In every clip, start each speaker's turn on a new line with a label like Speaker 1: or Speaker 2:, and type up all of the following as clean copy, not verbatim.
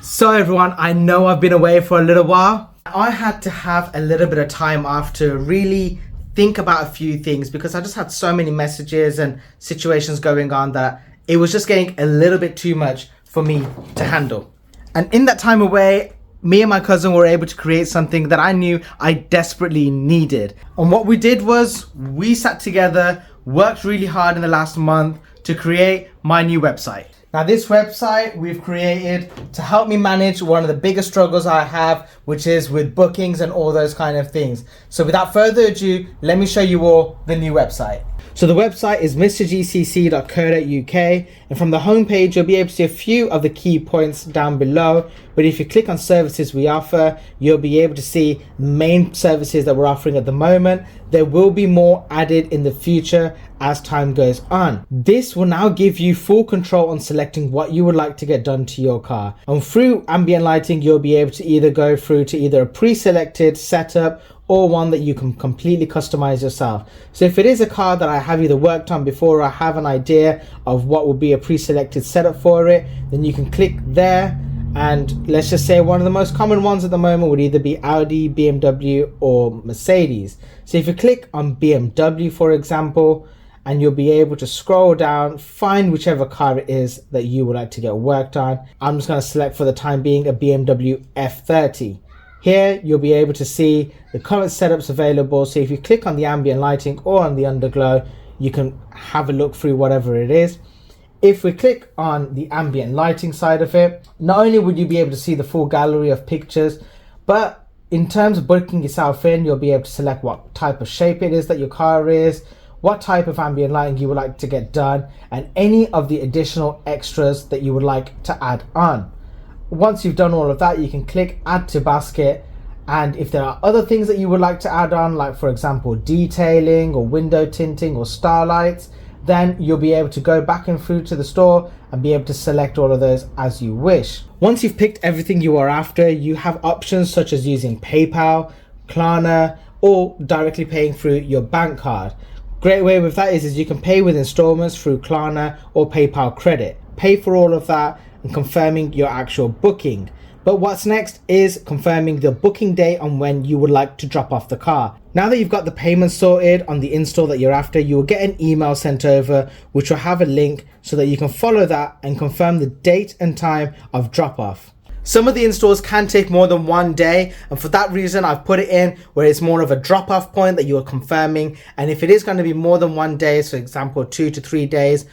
Speaker 1: So everyone, I know I've been away for a little while. I had to have a little bit of time off to really think about a few things because I just had so many messages and situations going on that it was just getting a little bit too much for me to handle. And in that time away, me and my cousin were able to create something that I knew I desperately needed. And what we did was we sat together, worked really hard in the last month to create my new website. Now this website we've created to help me manage one of the biggest struggles I have, which is with bookings and all those kind of things. So without further ado, let me show you all the new website. So the website is mrgcc.co.uk, and from the homepage you'll be able to see a few of the key points down below. But if you click on services we offer, you'll be able to see the main services that we're offering at the moment. There will be more added in the future as time goes on. This will now give you full control on selecting what you would like to get done to your car. And through ambient lighting, you'll be able to either go through to either a pre-selected setup or one that you can completely customize yourself. So if it is a car that I have either worked on before or I have an idea of what would be a pre-selected setup for it, then you can click there. And let's just say one of the most common ones at the moment would either be Audi, BMW or Mercedes. So if you click on BMW, for example, and you'll be able to scroll down, find whichever car it is that you would like to get worked on. I'm just going to select for the time being a BMW F30. Here you'll be able to see the current setups available. So if you click on the ambient lighting or on the underglow, you can have a look through whatever it is. If we click on the ambient lighting side of it, not only would you be able to see the full gallery of pictures, but in terms of booking yourself in, you'll be able to select what type of shape it is that your car is, what type of ambient lighting you would like to get done, and any of the additional extras that you would like to add on. Once you've done all of that, you can click add to basket, and if there are other things that you would like to add on, like for example detailing or window tinting or starlights, then you'll be able to go back and through to the store and be able to select all of those as you wish. Once you've picked everything you are after, you have options such as using PayPal, Klarna, or directly paying through your bank card. Great way with that is you can pay with installments through Klarna or PayPal credit. Pay for all of that and confirming your actual booking. But what's next is confirming the booking date on when you would like to drop off the car. Now that you've got the payment sorted on the install that you're after, you will get an email sent over which will have a link so that you can follow that and confirm the date and time of drop off. Some of the installs can take more than one day, and for that reason I've put it in where it's more of a drop off point that you are confirming. And if it is going to be more than 1 day, so for example 2 to 3 days,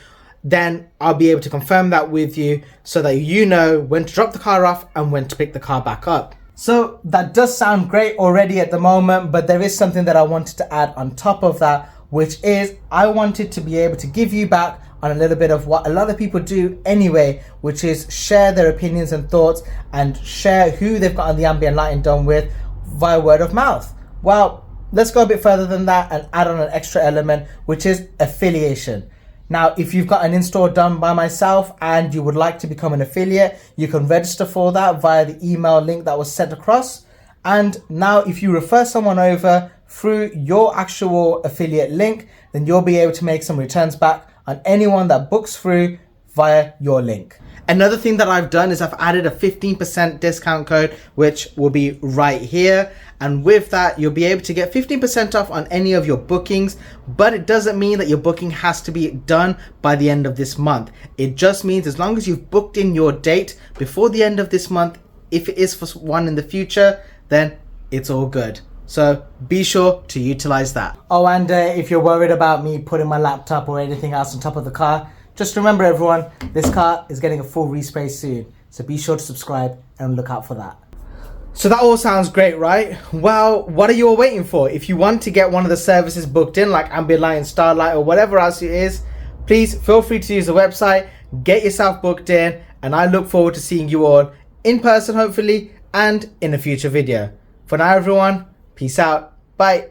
Speaker 1: then I'll be able to confirm that with you so that you know when to drop the car off and when to pick the car back up. So that does sound great already at the moment, but there is something that I wanted to add on top of that, which is I wanted to be able to give you back on a little bit of what a lot of people do anyway, which is share their opinions and thoughts and share who they've got on the ambient lighting done with via word of mouth. Well, let's go a bit further than that and add on an extra element, which is affiliation. Now, if you've got an install done by myself and you would like to become an affiliate, you can register for that via the email link that was sent across. And now if you refer someone over through your actual affiliate link, then you'll be able to make some returns back on anyone that books through via your link. Another thing that I've done is I've added a 15% discount code, which will be right here. And with that, you'll be able to get 15% off on any of your bookings, but it doesn't mean that your booking has to be done by the end of this month. It just means as long as you've booked in your date before the end of this month, if it is for one in the future, then it's all good. So be sure to utilize that. Oh, and if you're worried about me putting my laptop or anything else on top of the car, just remember everyone, this car is getting a full respray soon. So be sure to subscribe and look out for that. So that all sounds great, right? Well, what are you all waiting for? If you want to get one of the services booked in, like ambient light and starlight or whatever else it is, please feel free to use the website, get yourself booked in, and I look forward to seeing you all in person hopefully and in a future video. For now everyone, peace out, bye.